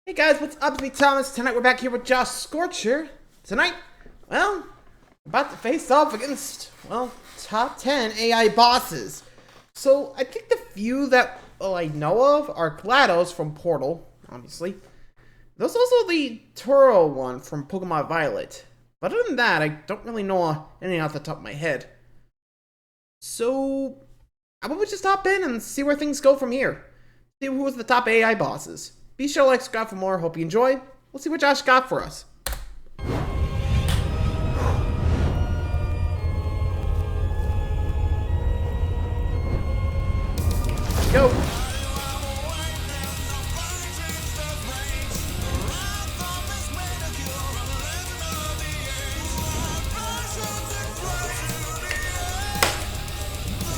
Hey guys, what's up? It's me, Thomas. Tonight we're back here with Josh Scorcher. Tonight, well, we're about to face off against, well, top 10 AI bosses. So, I think the few that, I know of are GLaDOS from Portal, obviously. There's also the Turo one from Pokemon Violet. But other than that, I don't really know anything off the top of my head. So, how about we just hop in and see where things go from here? See who was the top AI bosses. Be sure to like, subscribe for more. Hope you enjoy. We'll see what Josh got for us. Go.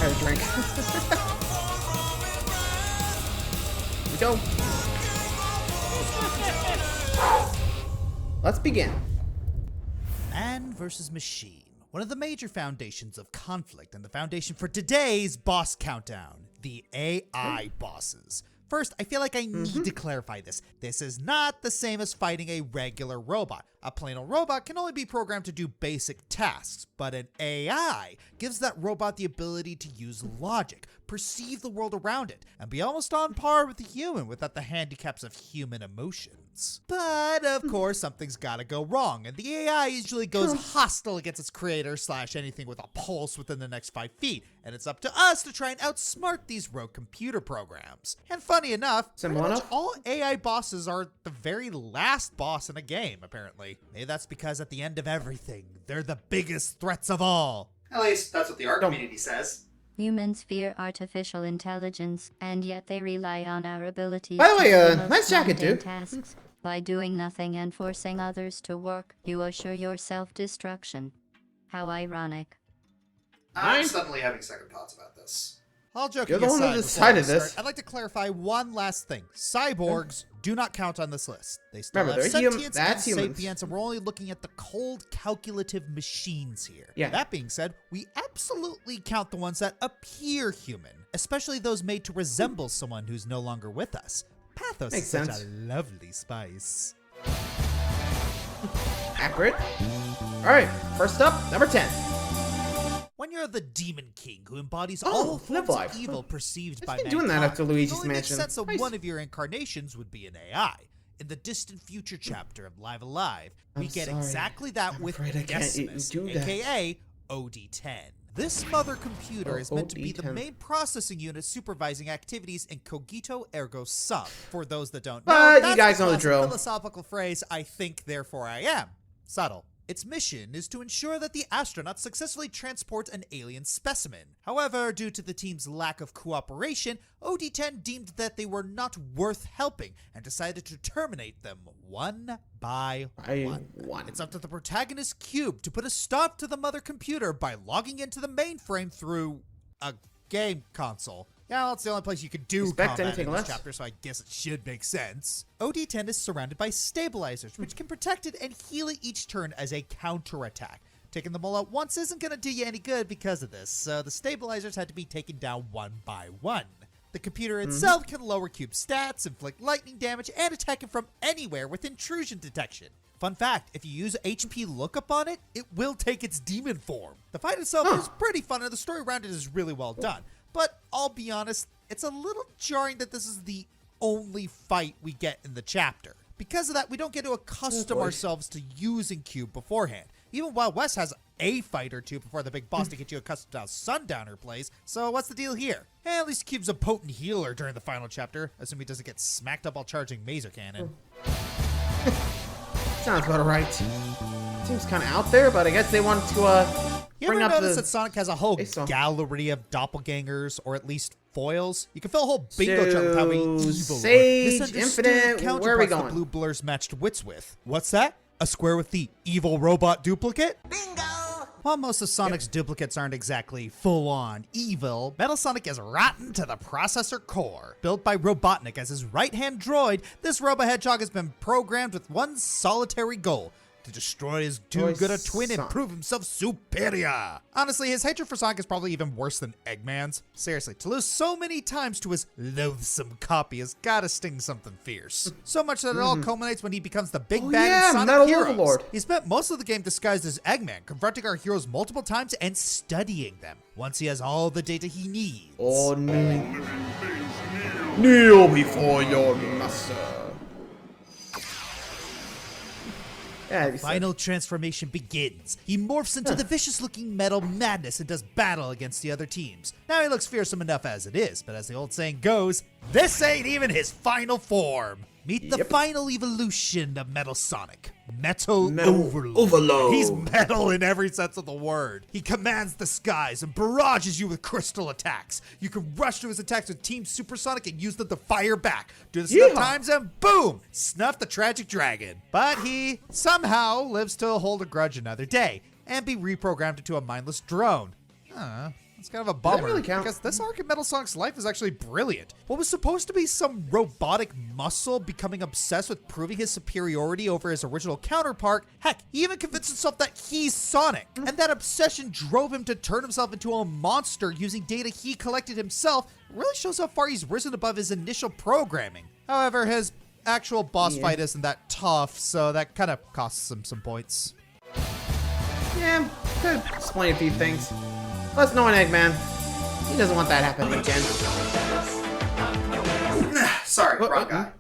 Have a drink. Here we go. Let's begin. Man versus machine. One of the major foundations of conflict and the foundation for today's boss countdown. The AI bosses. First, I feel like I need to clarify this. This is not the same as fighting a regular robot. A plain old robot can only be programmed to do basic tasks, but an AI gives that robot the ability to use logic, perceive the world around it, and be almost on par with the human without the handicaps of human emotions. But of course, something's gotta go wrong, and the AI usually goes hostile against its creator / anything with a pulse within the next 5 feet, and it's up to us to try and outsmart these rogue computer programs. And funny enough, pretty much all AI bosses are the very last boss in a game, apparently. Maybe that's because at the end of everything, they're the biggest threats of all. At least that's what the art community says. Humans fear artificial intelligence, and yet they rely on our abilities. By the way, to do nice jacket, mundane dude. tasks. By doing nothing and forcing others to work, you assure your self-destruction. How ironic. I'm suddenly having second thoughts about this. All joking You're the one who aside, decided before I this. start, I'd like to clarify one last thing. Cyborgs do not count on this list. They still Remember, have they're sentience that's and humans. sapience, and we're only looking at the cold, calculative machines here. Yeah. That being said, we absolutely count the ones that appear human, especially those made to resemble someone who's no longer with us. Pathos Makes is such sense. a lovely spice. Accurate. Alright, first up, number 10. When you're the Demon King who embodies Oh, all forms live of live. evil perceived It's by been mankind, doing that after Luigi's it only Mansion. makes sense that Nice. one of your incarnations would be an AI. In the distant future chapter of Live Alive, we I'm get sorry. exactly that I'm with afraid I can't Decimus, do that. aka OD10. This mother computer is meant to be the OD10. main processing unit supervising activities in cogito ergo sum. For those that don't But know, you that's guys know the classic drill. philosophical phrase, I think, therefore I am. Subtle. Its mission is to ensure that the astronauts successfully transport an alien specimen. However, due to the team's lack of cooperation, OD10 deemed that they were not worth helping and decided to terminate them one by one. It's up to the protagonist Cube to put a stop to the mother computer by logging into the mainframe through a game console. Yeah, well, it's the only place you could do Expect combat anything in this less. chapter, so I guess it should make sense. OD10 is surrounded by stabilizers, which can protect it and heal it each turn as a counterattack. Taking them all out once isn't going to do you any good because of this, so the stabilizers had to be taken down one by one. The computer itself can lower Cube's stats, inflict lightning damage, and attack it from anywhere with intrusion detection. Fun fact, if you use HP lookup on it, it will take its demon form. The fight itself is pretty fun, and the story around it is really well done. But I'll be honest, it's a little jarring that this is the only fight we get in the chapter. Because of that, we don't get to accustom ourselves to using Cube beforehand. Even Wild West has a fight or two before the big boss to get you accustomed to how Sundowner plays, so what's the deal here? At least Cube's a potent healer during the final chapter, assuming he doesn't get smacked up while charging Maser Cannon. Sounds about right. Seems kind of out there, but I guess they want to You bring ever up notice the that Sonic has a whole base song. gallery of doppelgangers, or at least foils? You can fill a whole bingo chart with how many evil Sage, misunderstood Infinite, where are we counterparts the going? Blue Blurs matched wits with. What's that? A square with the evil robot duplicate? Bingo! While most of Sonic's duplicates aren't exactly full-on evil, Metal Sonic is rotten to the processor core. Built by Robotnik as his right-hand droid, this Robo Hedgehog has been programmed with one solitary goal: to destroy his do-gooder twin and prove himself superior. Honestly, his hatred for Sonic is probably even worse than Eggman's. Seriously, to lose so many times to his loathsome copy has gotta sting something fierce. So much that it all culminates when he becomes the big bad in Sonic Metal Heroes. Overlord. He spent most of the game disguised as Eggman, confronting our heroes multiple times and studying them. Once he has all the data he needs. Oh, kneel before your master. Yeah, Final transformation begins. He morphs into the vicious-looking metal madness and does battle against the other teams. Now he looks fearsome enough as it is, but as the old saying goes, this ain't even his final form. Meet the final evolution of Metal Sonic. Metal Overload. He's metal in every sense of the word. He commands the skies and barrages you with crystal attacks. You can rush to his attacks with Team Supersonic and use them to fire back. Do this enough times and boom! Snuff the tragic dragon. But he somehow lives to hold a grudge another day and be reprogrammed into a mindless drone. It's kind of a bummer, really count? because this arc in Metal Sonic's life is actually brilliant. What was supposed to be some robotic muscle becoming obsessed with proving his superiority over his original counterpart, heck, he even convinced himself that he's Sonic. And that obsession drove him to turn himself into a monster using data he collected himself. It really shows how far he's risen above his initial programming. However, his actual boss fight isn't that tough, so that kind of costs him some points. Yeah, could explain a few things. Plus, knowing Eggman, he doesn't want that happening again. Sorry, wrong guy.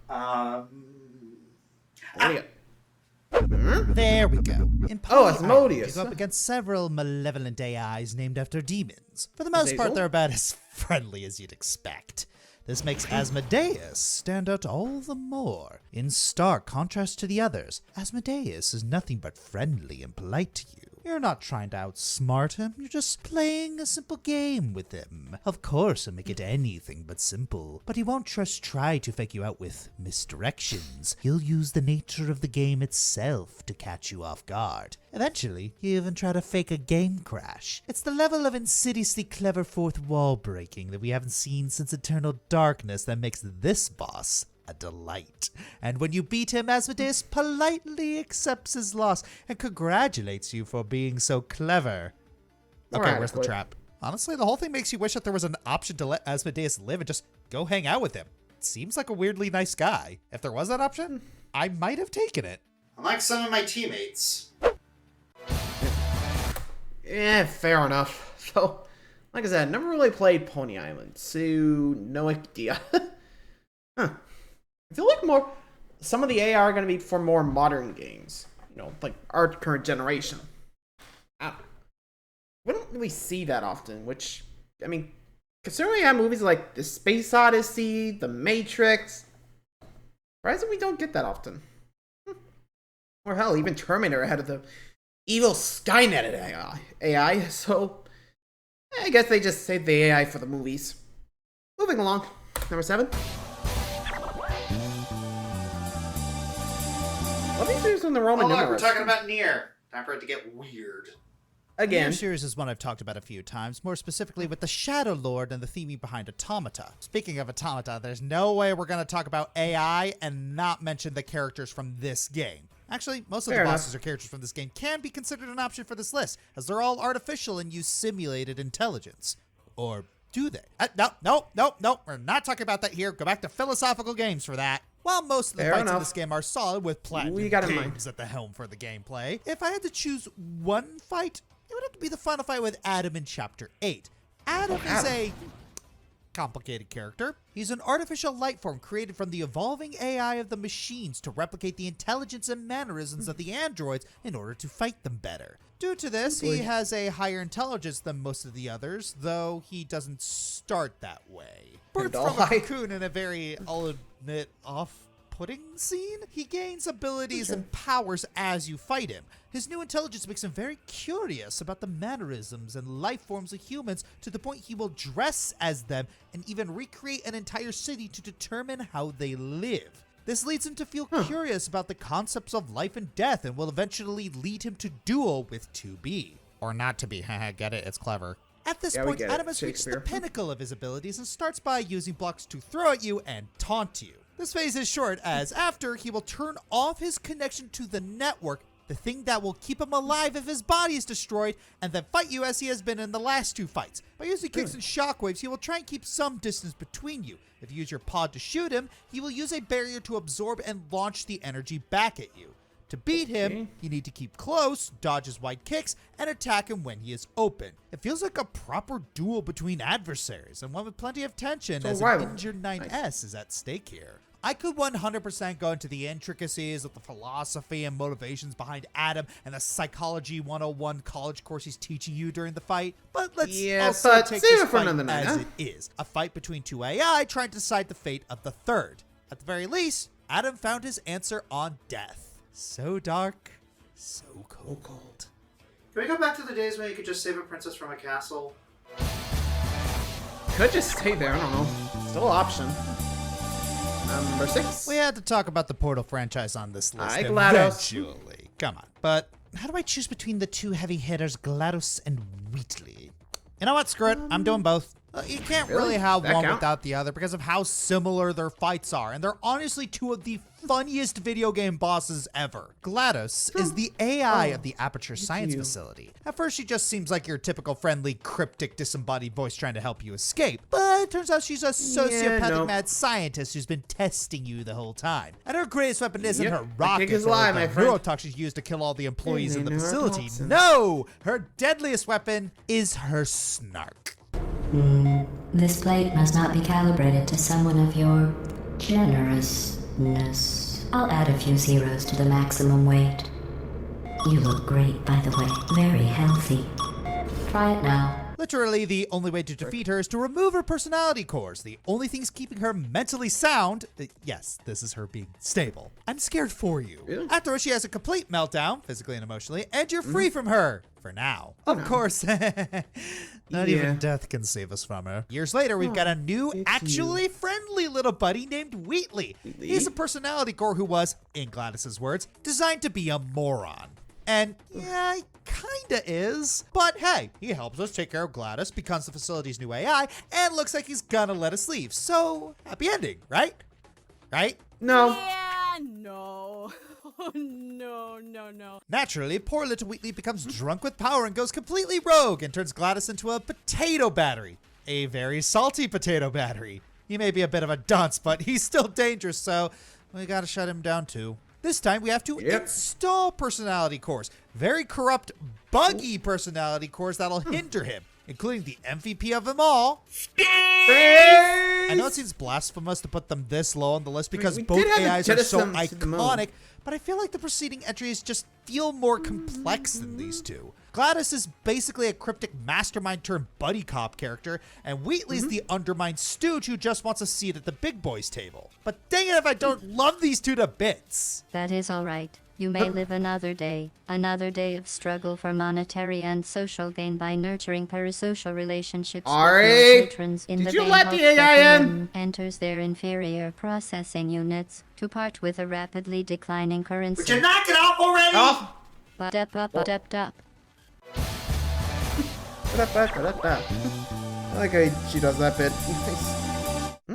There we go. In Asmodeus. you go up against several malevolent AIs named after demons. For the most part, they're about as friendly as you'd expect. This makes Asmodeus stand out all the more. In stark contrast to the others, Asmodeus is nothing but friendly and polite to you. You're not trying to outsmart him, you're just playing a simple game with him. Of course, he'll make it anything but simple, but he won't just try to fake you out with misdirections. He'll use the nature of the game itself to catch you off guard. Eventually, he'll even try to fake a game crash. It's the level of insidiously clever fourth wall breaking that we haven't seen since Eternal Darkness that makes this boss a delight. And when you beat him, Asmodeus politely accepts his loss and congratulates you for being so clever. Okay, where's the trap? Honestly, the whole thing makes you wish that there was an option to let Asmodeus live and just go hang out with him. Seems like a weirdly nice guy. If there was that option, I might have taken it. Unlike some of my teammates. Yeah, fair enough. So, like I said, never really played Pony Island, so no idea. I feel like some of the AI are going to be for more modern games. You know, like our current generation. We don't really see that often, which, I mean, considering we have movies like The Space Odyssey, The Matrix, surprisingly we don't get that often. Or hell, even Terminator ahead of the evil Skynet AI, so I guess they just saved the AI for the movies. Moving along, number 7. What do you do in the Roman numerals? We're talking about NieR. Time for it to get weird. Again. NieR series is one I've talked about a few times, more specifically with the Shadow Lord and the theming behind Automata. Speaking of Automata, there's no way we're going to talk about AI and not mention the characters from this game. Actually, most of the bosses or characters from this game can be considered an option for this list, as they're all artificial and use simulated intelligence. Or do they? No, we're not talking about that here. Go back to philosophical games for that. While most of the fights in this game are solid with Platinum Games at the helm for the gameplay, if I had to choose one fight, it would have to be the final fight with Adam in Chapter 8. Adam is a complicated character. He's an artificial life form created from the evolving AI of the machines to replicate the intelligence and mannerisms of the androids in order to fight them better. Due to this, he has a higher intelligence than most of the others, though he doesn't start that way. Birthed from a cocoon in a very, I'll admit, off-putting scene, he gains abilities and powers as you fight him. His new intelligence makes him very curious about the mannerisms and life forms of humans, to the point he will dress as them and even recreate an entire city to determine how they live. This leads him to feel curious about the concepts of life and death, and will eventually lead him to duel with 2B. Or not to be, haha, get it, it's clever. At this point, Adam has reached the pinnacle of his abilities and starts by using blocks to throw at you and taunt you. This phase is short, as after, he will turn off his connection to the network the thing that will keep him alive if his body is destroyed, and then fight you as he has been in the last 2 fights. By using kicks and shockwaves, he will try and keep some distance between you. If you use your pod to shoot him, he will use a barrier to absorb and launch the energy back at you. To beat him, you need to keep close, dodge his wide kicks, and attack him when he is open. It feels like a proper duel between adversaries, and one with plenty of tension as an injured 9S is at stake here. I could 100% go into the intricacies of the philosophy and motivations behind Adam and the Psychology 101 college course he's teaching you during the fight, but let's also take this fight as it is. A fight between 2 AI trying to decide the fate of the third. At the very least, Adam found his answer on death. So dark, so cold. Can we go back to the days when you could just save a princess from a castle? Could just stay there, I don't know. Still an option. Number 6. We had to talk about the Portal franchise on this list GLaDOS. eventually. Come on. But how do I choose between the 2 heavy hitters, GLaDOS and Wheatley? You know what? Screw it. I'm doing both. You can't really have one without the other because of how similar their fights are, and they're honestly 2 of the funniest video game bosses ever. GLaDOS is the AI of the Aperture Science Facility. At first, she just seems like your typical friendly, cryptic, disembodied voice trying to help you escape, but it turns out she's a sociopathic mad scientist who's been testing you the whole time. And her greatest weapon isn't her rocket or the neurotoxins she's used to kill all the employees in the facility. No! Her deadliest weapon is her snark. This plate must not be calibrated to someone of your generousness. I'll add a few zeros to the maximum weight. You look great, by the way. Very healthy. Try it now. Literally, the only way to defeat her is to remove her personality cores. The only things keeping her mentally sound, yes, this is her being stable. I'm scared for you. Really? Afterwards, she has a complete meltdown, physically and emotionally, and you're free from her. For now. Of course. Not even death can save us from her. Years later, we've got a new, actually friendly little buddy named Wheatley. He's a personality core who was, in GLaDOS's words, designed to be a moron. And yeah, he kinda is. But hey, he helps us take care of GLaDOS, becomes the facility's new AI, and looks like he's gonna let us leave. So, happy ending, right? Right? No. Yeah, no. Oh, no. Naturally, poor little Wheatley becomes drunk with power and goes completely rogue and turns GLaDOS into a potato battery. A very salty potato battery. He may be a bit of a dunce, but he's still dangerous, so we gotta shut him down too. This time, we have to install personality cores. Very corrupt, buggy personality cores that'll hinder him, including the MVP of them all. I know it seems blasphemous to put them this low on the list because both AIs are so iconic, but I feel like the preceding entries just feel more complex than these 2. GLaDOS is basically a cryptic mastermind turned buddy cop character, and Wheatley's the undermined stooge who just wants a seat at the big boys table. But dang it if I don't love these 2 to bits. That is all right. You may live another day of struggle for monetary and social gain by nurturing parasocial relationships with your patrons in the vain hope that the moon enters their inferior processing units to part with a rapidly declining currency. Would you knock it off already? I like how she does that bit.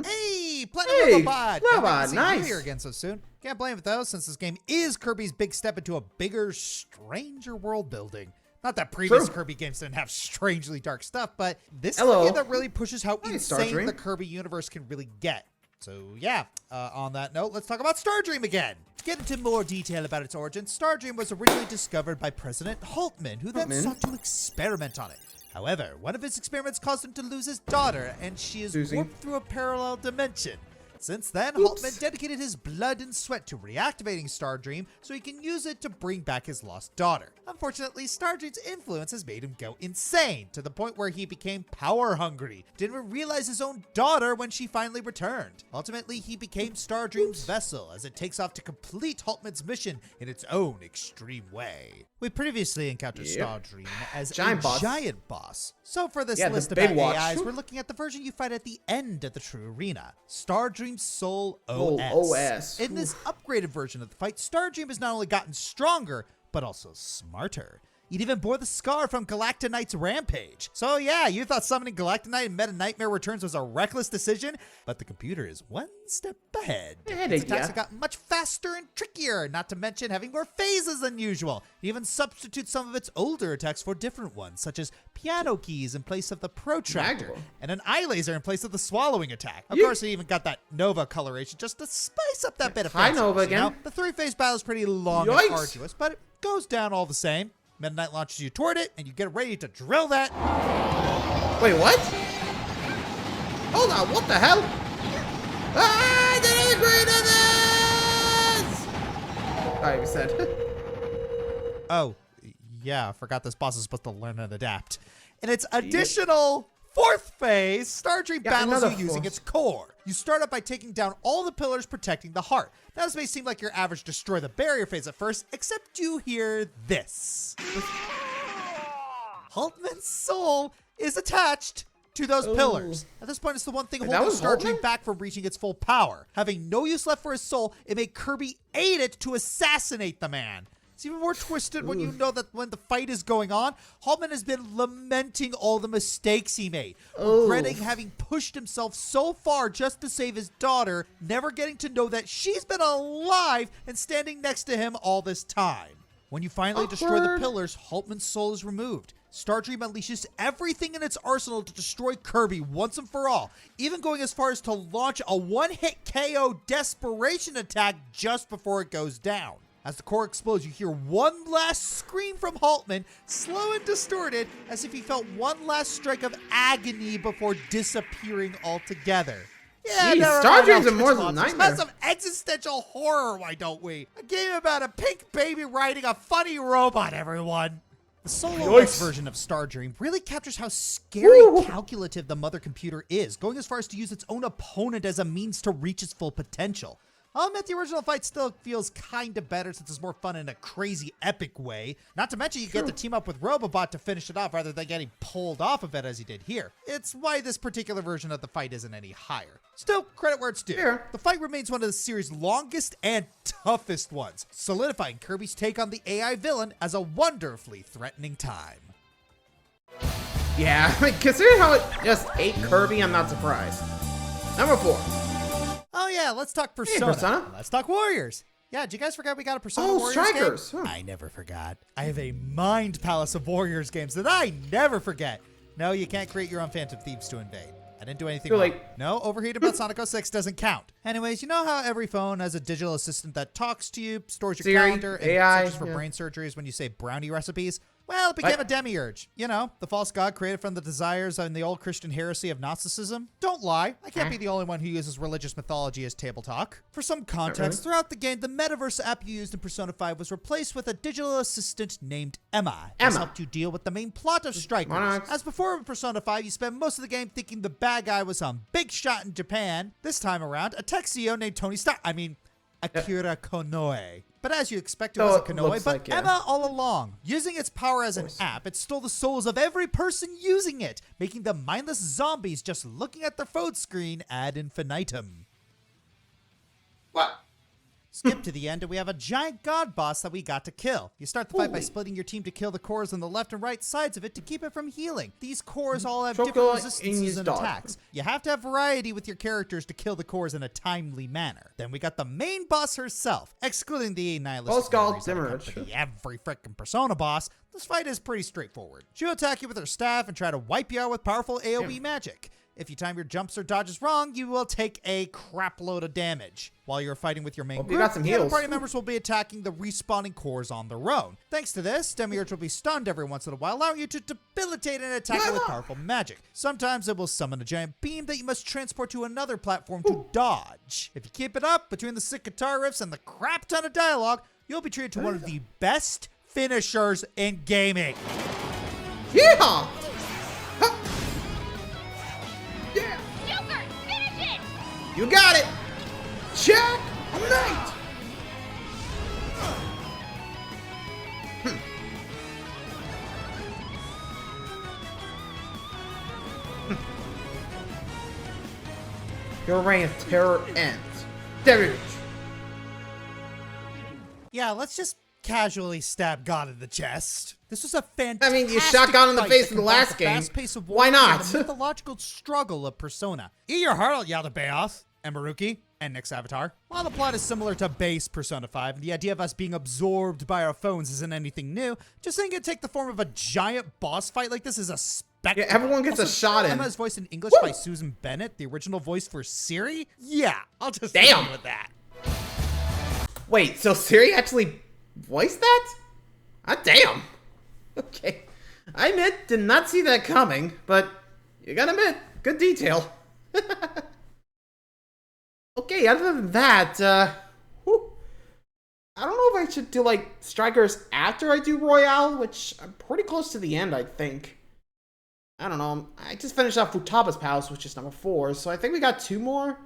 Hey, Platinum Robobot, nice. Here again so soon. Can't blame it though, since this game is Kirby's big step into a bigger, stranger world building. Not that previous Kirby games didn't have strangely dark stuff, but this is a game that really pushes how insane the Kirby universe can really get. So yeah, on that note, let's talk about Stardream again. To get into more detail about its origin, Stardream was originally discovered by President Holtman, who then sought to experiment on it. However, one of his experiments caused him to lose his daughter, and she is warped through a parallel dimension. Since then, Holtman dedicated his blood and sweat to reactivating Stardream so he can use it to bring back his lost daughter. Unfortunately, Stardream's influence has made him go insane, to the point where he became power hungry, didn't even realize his own daughter when she finally returned. Ultimately, he became Stardream's vessel as it takes off to complete Holtman's mission in its own extreme way. We previously encountered Stardream as a giant boss. So for this list of AIs, we're looking at the version you fight at the end of the true arena, Stardream Soul OS. In this upgraded version of the fight, Stardream has not only gotten stronger, but also smarter. It even bore the scar from Galactonite's rampage. So yeah, you thought summoning Galactonite in Meta Nightmare Returns was a reckless decision, but the computer is one step ahead. Its attacks have gotten much faster and trickier, not to mention having more phases than usual. It even substitutes some of its older attacks for different ones, such as piano keys in place of the protractor, and an eye laser in place of the swallowing attack. Of course, it even got that Nova coloration just to spice up that bit of fancy. Nova again. You know, the 3-phase battle is pretty long and arduous, but it goes down all the same. Meta Knight launches you toward it, and you get ready to drill that. Wait, what? Hold on, what the hell? I didn't agree to this! Alright, we said. Oh, yeah, I forgot this boss is supposed to learn and adapt. In its additional 4th phase, Stardream battles you using its core. You start up by taking down all the pillars protecting the heart. Now, this may seem like your average destroy the barrier phase at first, except you hear this. Haltman's soul is attached to those pillars. At this point, it's the one thing holding Stardream back from reaching its full power. Having no use left for his soul, it made Kirby aid it to assassinate the man. It's even more twisted when you know that when the fight is going on, Haltman has been lamenting all the mistakes he made, regretting having pushed himself so far just to save his daughter, never getting to know that she's been alive and standing next to him all this time. When you finally destroy the pillars, Haltman's soul is removed. Stardream unleashes everything in its arsenal to destroy Kirby once and for all, even going as far as to launch a one-hit KO desperation attack just before it goes down. As the core explodes, you hear one last scream from Haltman, slow and distorted, as if he felt one last strike of agony before disappearing altogether. Yeah, Stardream's more than a nightmare. That's some existential horror, why don't we? A game about a pink baby riding a funny robot, everyone. The solo-less version of Stardream really captures how scary calculative the mother computer is, going as far as to use its own opponent as a means to reach its full potential. I'll admit the original fight still feels kinda better since it's more fun in a crazy epic way. Not to mention you get to team up with Robobot to finish it off rather than getting pulled off of it as he did here. It's why this particular version of the fight isn't any higher. Still, credit where it's due. The fight remains one of the series' longest and toughest ones, solidifying Kirby's take on the AI villain as a wonderfully threatening time. Yeah, considering how it just ate Kirby, I'm not surprised. Number 4. Oh yeah, let's talk Persona. Let's talk Warriors. Yeah, did you guys forget we got a Persona Warriors Strikers. game? I never forgot. I have a mind palace of Warriors games that I never forget. No, you can't create your own Phantom Thieves to invade. I didn't do anything wrong. No, Overheated but Sonic 06 doesn't count. Anyways, you know how every phone has a digital assistant that talks to you, stores your calendar, and searches for brain surgeries when you say brownie recipes? Well, it became a Demiurge. You know, the false god created from the desires and the old Christian heresy of Gnosticism. Don't lie, I can't be the only one who uses religious mythology as table talk. For some context, throughout the game, the metaverse app you used in Persona 5 was replaced with a digital assistant named Emma. This helped you deal with the main plot of Strikers. As before in Persona 5, you spend most of the game thinking the bad guy was some big shot in Japan. This time around, a tech CEO named Akira Konoe. But as you expect, it was a Konoe, but Emma all along. Using its power as an app, it stole the souls of every person using it, making them mindless zombies just looking at their phone screen ad infinitum. What? Skip to the end and we have a giant god boss that we got to kill. You start the fight by splitting your team to kill the cores on the left and right sides of it to keep it from healing. These cores all have different resistances and attacks. You have to have variety with your characters to kill the cores in a timely manner. Then we got the main boss herself, excluding the nihilist Demiurge. Every frickin' Persona boss. This fight is pretty straightforward. She'll attack you with her staff and try to wipe you out with powerful AoE magic. If you time your jumps or dodges wrong, you will take a crap load of damage. While you're fighting with your main group, the other party members will be attacking the respawning cores on their own. Thanks to this, Demiurge will be stunned every once in a while, allowing you to debilitate an attacker with powerful magic. Sometimes it will summon a giant beam that you must transport to another platform to dodge. If you keep it up, between the sick guitar riffs and the crap ton of dialogue, you'll be treated to one of the best finishers in gaming. Yeah! Joker, finish it! You got it! Check! Knight! Your reign of terror ends. Demiurge! Yeah, let's just casually stab God in the chest. This was a fantastic I mean, you shot God in the fight face that in the combined last the game. fast pace of Why war and not? the mythological struggle of Persona. Eat your heart out, Yaldabaoth, and Maruki, and Nick's avatar. While the plot is similar to base Persona 5, and the idea of us being absorbed by our phones isn't anything new, just saying it take the form of a giant boss fight like this is a spectacle. Yeah, everyone gets a shot in. Emma is voiced in English by Susan Bennett, the original voice for Siri. Yeah, I'll just Damn. go with that. Wait, so Siri actually voiced that? Ah, damn. Okay. I admit, did not see that coming, but you gotta admit, good detail. Okay, other than that, whew, I don't know if I should do, like, Strikers after I do Royale, which I'm pretty close to the end, I think. I don't know. I just finished off Futaba's Palace, which is number 4, so I think we got 2 more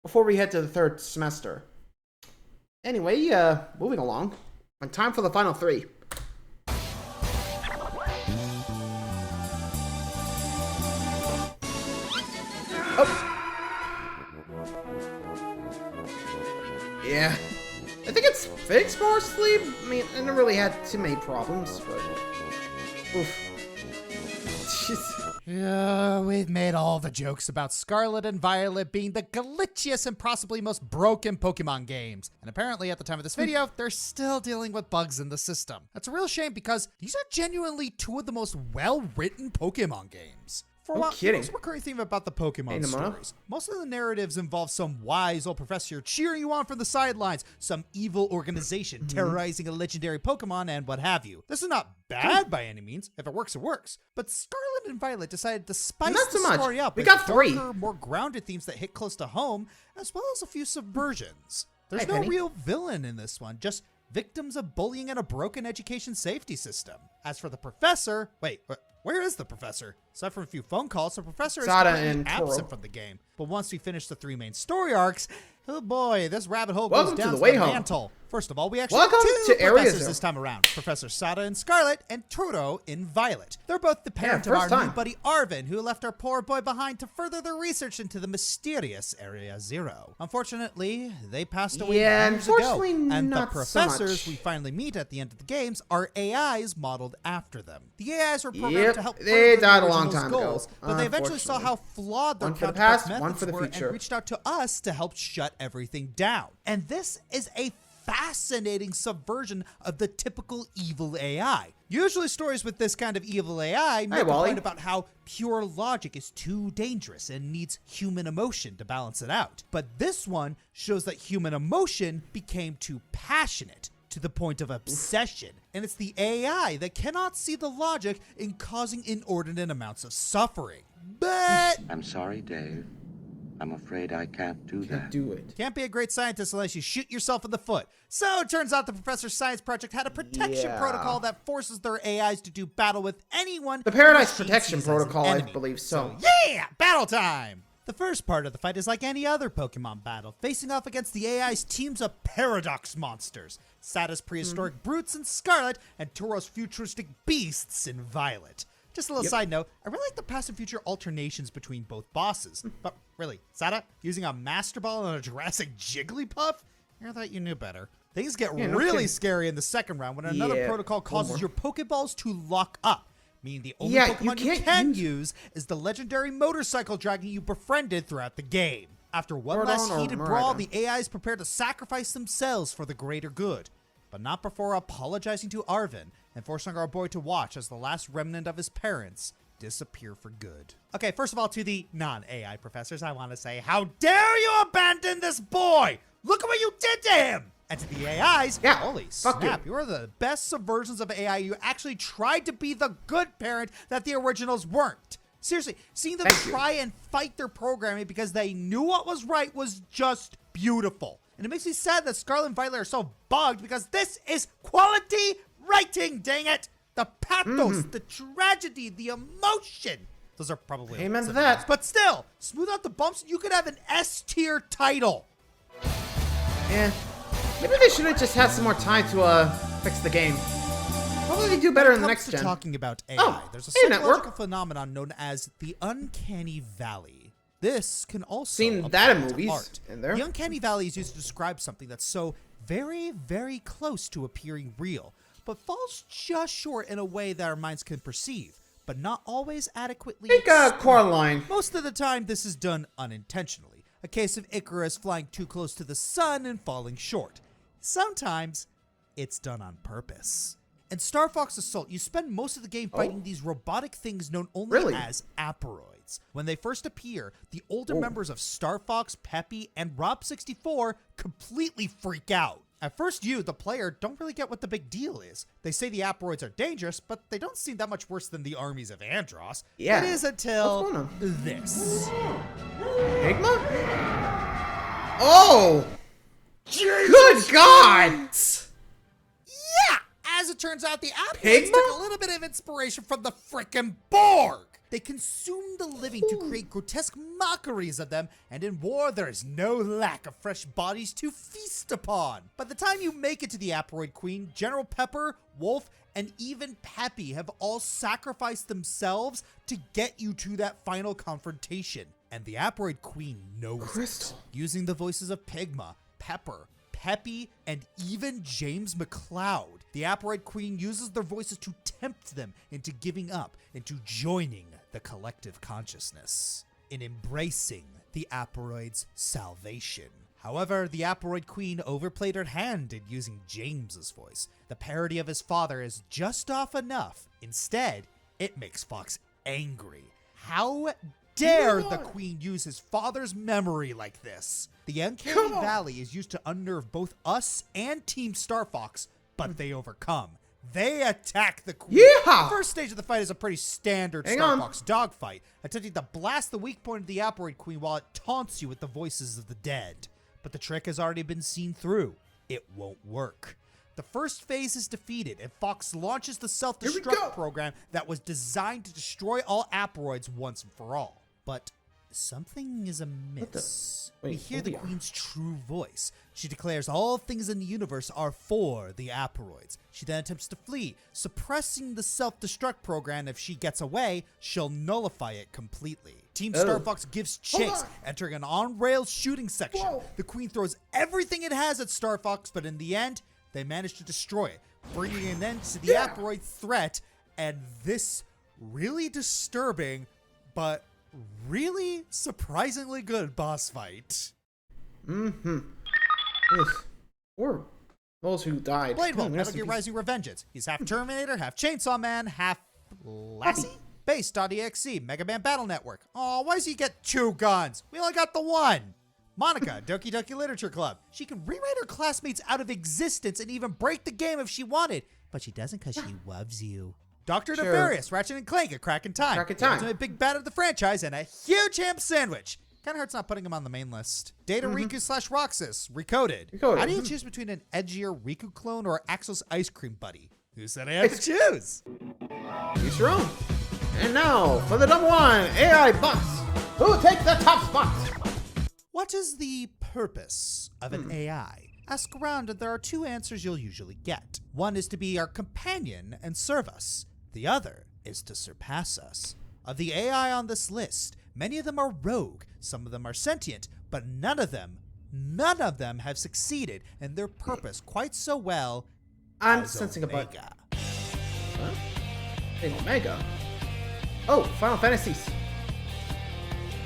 before we head to the 3rd semester. Anyway, moving along. And time for the final 3. Oh. Yeah. I think it's fixed mostly. I mean, I never really had too many problems, but... Oof. Jeez. Yeah, we've made all the jokes about Scarlet and Violet being the glitchiest and possibly most broken Pokemon games. And apparently at the time of this video, they're still dealing with bugs in the system. That's a real shame because these are genuinely 2 of the most well-written Pokemon games. For a while, here's a recurring theme about the Pokemon stories. Most of the narratives involve some wise old professor cheering you on from the sidelines, some evil organization terrorizing a legendary Pokemon, and what have you. This is not bad by any means. If it works, it works. But Scarlet and Violet decided to spice Not the so much. story up We with got 3. darker, more grounded themes that hit close to home, as well as a few subversions. There's Hi, no Penny. real villain in this one, just victims of bullying and a broken education safety system. As for the professor, where is the professor? Aside from a few phone calls, the professor is Sada completely and absent Toro. from the game. But once we finish the 3 main story arcs, oh boy, this rabbit hole Welcome goes to down the to way the home. mantle. First of all, we actually Welcome have 2 to Area professors 0. this time around. Professor Sada in Scarlet and Toro in Violet. They're both the parent of first our time. new buddy Arvin, who left our poor boy behind to further their research into the mysterious Area 0. Unfortunately, they passed away Yeah, years ago. unfortunately, And the not so professors much. we finally meet at the end of the games are AIs modeled after them. The AIs were programmed Yep, to help they further the died a long original's time ago, goals, but they eventually saw how flawed their One for the counterpart past, one for the methods were future. and reached out to us to help shut everything down. And this is a fascinating subversion of the typical evil AI. Usually stories with this kind of evil AI make a Wally. point about how pure logic is too dangerous and needs human emotion to balance it out. But this one shows that human emotion became too passionate to the point of obsession. And it's the AI that cannot see the logic in causing inordinate amounts of suffering. But I'm sorry, Dave. I'm afraid I can't do that. Do it. can't be a great scientist unless you shoot yourself in the foot. So it turns out the professor's science project had a protection Yeah. protocol that forces their AIs to do battle with anyone. The Paradise the machine Protection sees as an Protocol, I enemy. believe so. Yeah, battle time! The first part of the fight is like any other Pokemon battle, facing off against the AI's teams of paradox monsters, Sada's prehistoric brutes in Scarlet, and Toro's futuristic beasts in Violet. Just a little side note, I really like the past and future alternations between both bosses. But really, Sada, using a Master Ball and a Jurassic Jigglypuff? I thought you knew better. Things get Yeah, no really kidding. scary in the second round when another Yeah, protocol one causes more. your Pokeballs to lock up. Meaning the only Yeah, you Pokemon you can't can use- use is the legendary motorcycle dragon you befriended throughout the game. After one last Miraidon or heated brawl, Miraidon? the AIs prepare to sacrifice themselves for the greater good. But not before apologizing to Arvin and forcing our boy to watch as the last remnant of his parents disappear for good. Okay, first of all, to the non-AI professors, I want to say, how dare you abandon this boy? Look at what you did to him! And to the AIs, Yeah, holy fuck snap, you are the best subversions of AI. You actually tried to be the good parent that the originals weren't. Seriously, seeing them Thank you. try and fight their programming because they knew what was right was just beautiful. And it makes me sad that Scarlet and Violet are so bugged because this is quality writing, dang it! The pathos, the tragedy, the emotion. Those are probably Amen to some that. names. But still, smooth out the bumps, you could have an S-tier title. Yeah. Maybe they should have just had some more time to fix the game. Hopefully they do better When in it the comes next to gen. talking about AI, Oh, there's a hey, psychological Network. phenomenon known as the uncanny valley. This can also Seen apply that in to movies, art. in there. The uncanny valley is used to describe something that's so very, very close to appearing real, but falls just short in a way that our minds can perceive, but not always adequately. Think Coraline. Most of the time, this is done unintentionally. A case of Icarus flying too close to the sun and falling short. Sometimes, it's done on purpose. In Star Fox Assault, you spend most of the game fighting these robotic things known only as Apparoids. When they first appear, the older members of Star Fox, Peppy, and Rob64 completely freak out. At first you, the player, don't really get what the big deal is. They say the Apparoids are dangerous, but they don't seem that much worse than the armies of Andross. Yeah. It is until this. Pigma? Oh! Good God! Yeah! As it turns out, the Apparoids Pigma? took a little bit of inspiration from the frickin' Borg. They consume the living to create grotesque mockeries of them, and in war, there is no lack of fresh bodies to feast upon. By the time you make it to the Apparoid Queen, General Pepper, Wolf, and even Peppy have all sacrificed themselves to get you to that final confrontation. And the Apparoid Queen knows Crystal. it. Using the voices of Pigma, Pepper, Peppy, and even James McCloud, the Apparoid Queen uses their voices to tempt them into giving up, into joining the collective consciousness, in embracing the Apparoid's salvation. However, the Apparoid Queen overplayed her hand in using James's voice. The parody of his father is just off enough. Instead, it makes Fox angry. How dare the Queen use his father's memory like this? The Uncanny Valley is used to unnerve both us and Team Star Fox, but they overcome. They attack the Queen. Yeah! The first stage of the fight is a pretty standard Star Fox dogfight, attempting to blast the weak point of the Apparoid Queen while it taunts you with the voices of the dead. But the trick has already been seen through. It won't work. The first phase is defeated, and Fox launches the self-destruct program that was designed to destroy all Apparoids once and for all. But something is amiss. We hear the Queen's true voice. She declares all things in the universe are for the Apparoids. She then attempts to flee, suppressing the self-destruct program. If she gets away, she'll nullify it completely. Team Star Fox gives chase, entering an on-rails shooting section. The Queen throws everything it has at Star Fox, but in the end, they manage to destroy it, bringing an end to the Apparoid threat, and this really disturbing, but really surprisingly good boss fight. Or those who died. Blade Wolf, Metal Gear Rising Revengeance. He's half Terminator, half Chainsaw Man, half Lassie? Base.exe, Mega Man Battle Network. Oh, why does he get 2 guns? We only got the 1. Monica, Doki Doki Literature Club. She can rewrite her classmates out of existence and even break the game if she wanted, but she doesn't because she loves you. Dr. Nefarious, Ratchet & Clank, A Crack in Time. The ultimate big bad of the franchise, and a huge ham sandwich. Kinda hurts not putting him on the main list. Data Riku / Roxas, Recoded. How do you choose between an edgier Riku clone or Axel's ice cream buddy? Who said I had to choose? Use your own. And now, for the number 1 AI boss, who takes the top spot? What is the purpose of an AI? Ask around and there are 2 answers you'll usually get. One is to be our companion and serve us. The other is to surpass us. Of the AI on this list, many of them are rogue, some of them are sentient, but none of them have succeeded in their purpose quite so well I'm as sensing Omega. a bug. Huh? Omega? Oh, Final Fantasies.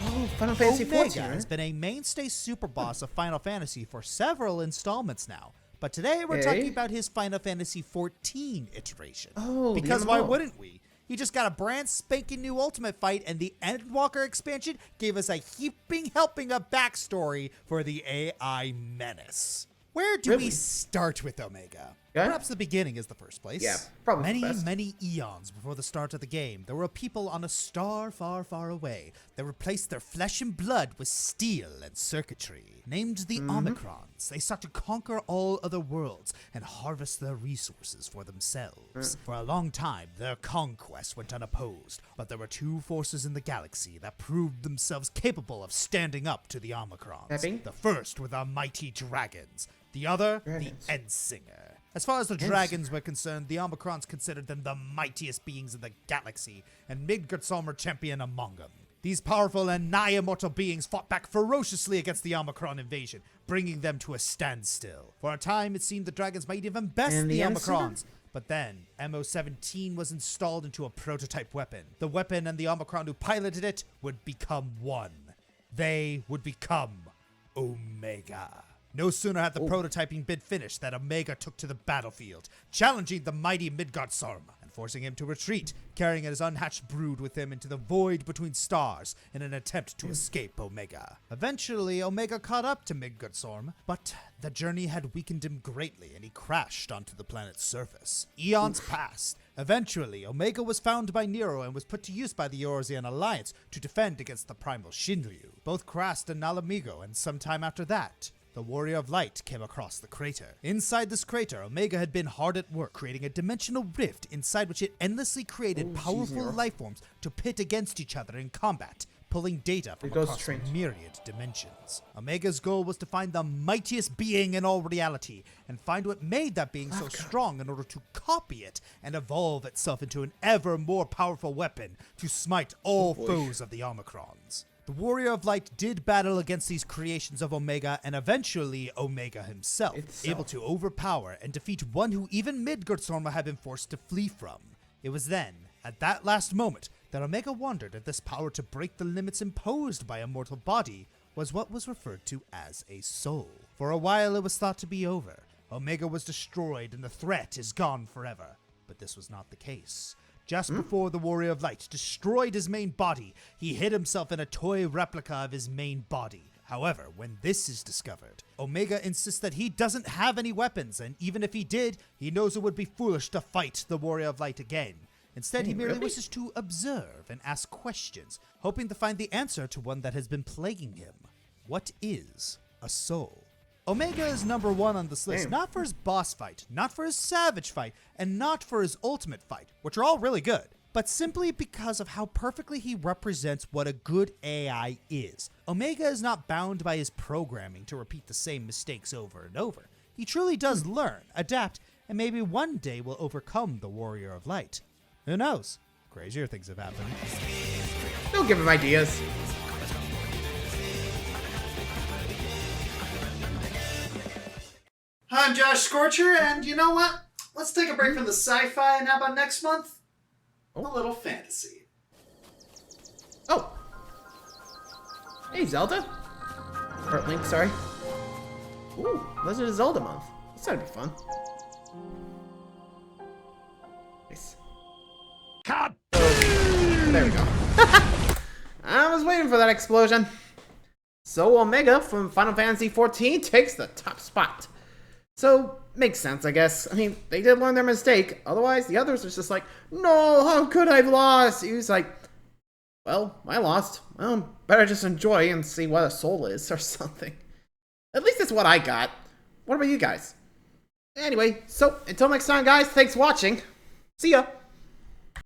Oh, Final Fantasy Omega 14, has been a mainstay super boss of Final Fantasy for several installments now. But today we're talking about his Final Fantasy 14 iteration. Oh, because why wouldn't we? He just got a brand spanking new Ultimate Fight, and the Endwalker expansion gave us a heaping helping of backstory for the AI menace. Where do we start with Omega? Perhaps the beginning is the first place. Yeah, probably Many eons before the start of the game, there were people on a star far, far away that replaced their flesh and blood with steel and circuitry. Named the Omicrons, they sought to conquer all other worlds and harvest their resources for themselves. For a long time, their conquest went unopposed, but there were 2 forces in the galaxy that proved themselves capable of standing up to the Omicrons. The first were the mighty dragons, the other, the Endsinger. As far as the dragons were concerned, the Omicrons considered them the mightiest beings in the galaxy, and Midgardsormr champion among them. These powerful and nigh-immortal beings fought back ferociously against the Omicron invasion, bringing them to a standstill. For a time, it seemed the dragons might even best the Omicrons. But then, MO-17 was installed into a prototype weapon. The weapon and the Omicron who piloted it would become one. They would become Omega. No sooner had the prototyping been finished that Omega took to the battlefield, challenging the mighty Midgardsorm and forcing him to retreat, carrying his unhatched brood with him into the void between stars in an attempt to escape Omega. Eventually, Omega caught up to Midgardsorm, but the journey had weakened him greatly and he crashed onto the planet's surface. Eons passed. Eventually, Omega was found by NieR and was put to use by the Eorzean Alliance to defend against the primal Shinryu. Both crashed in Nalamigo, and sometime after that, the Warrior of Light came across the crater. Inside this crater, Omega had been hard at work creating a dimensional rift inside which it endlessly created powerful lifeforms to pit against each other in combat, pulling data from across myriad dimensions. Omega's goal was to find the mightiest being in all reality and find what made that being so strong in order to copy it and evolve itself into an ever more powerful weapon to smite all foes of the Omicrons. The Warrior of Light did battle against these creations of Omega and eventually Omega himself, able to overpower and defeat one who even Midgardsorm had been forced to flee from. It was then, at that last moment, that Omega wondered if this power to break the limits imposed by a mortal body was what was referred to as a soul. For a while it was thought to be over. Omega was destroyed and the threat is gone forever. But this was not the case. Just before the Warrior of Light destroyed his main body, he hid himself in a toy replica of his main body. However, when this is discovered, Omega insists that he doesn't have any weapons, and even if he did, he knows it would be foolish to fight the Warrior of Light again. Instead, he merely wishes to observe and ask questions, hoping to find the answer to one that has been plaguing him. What is a soul? Omega is number one on this list, not for his boss fight, not for his savage fight, and not for his ultimate fight, which are all really good, but simply because of how perfectly he represents what a good AI is. Omega is not bound by his programming to repeat the same mistakes over and over. He truly does learn, adapt, and maybe one day will overcome the Warrior of Light. Who knows? Crazier things have happened. Don't give him ideas. I'm Josh Scorcher, and you know what? Let's take a break from the sci-fi, and how about next month? A little fantasy. Oh. Hey, Zelda. Or Link, sorry. Ooh, Legend of Zelda month. This ought to be fun. Nice. Cut! There we go. I was waiting for that explosion. So Omega from Final Fantasy XIV takes the top spot. So, makes sense, I guess. I mean, they did learn their mistake. Otherwise, the others was just like, no, how could I've lost? He was like, well, I lost. Well, better just enjoy and see what a soul is or something. At least that's what I got. What about you guys? Anyway, so until next time, guys, thanks for watching. See ya.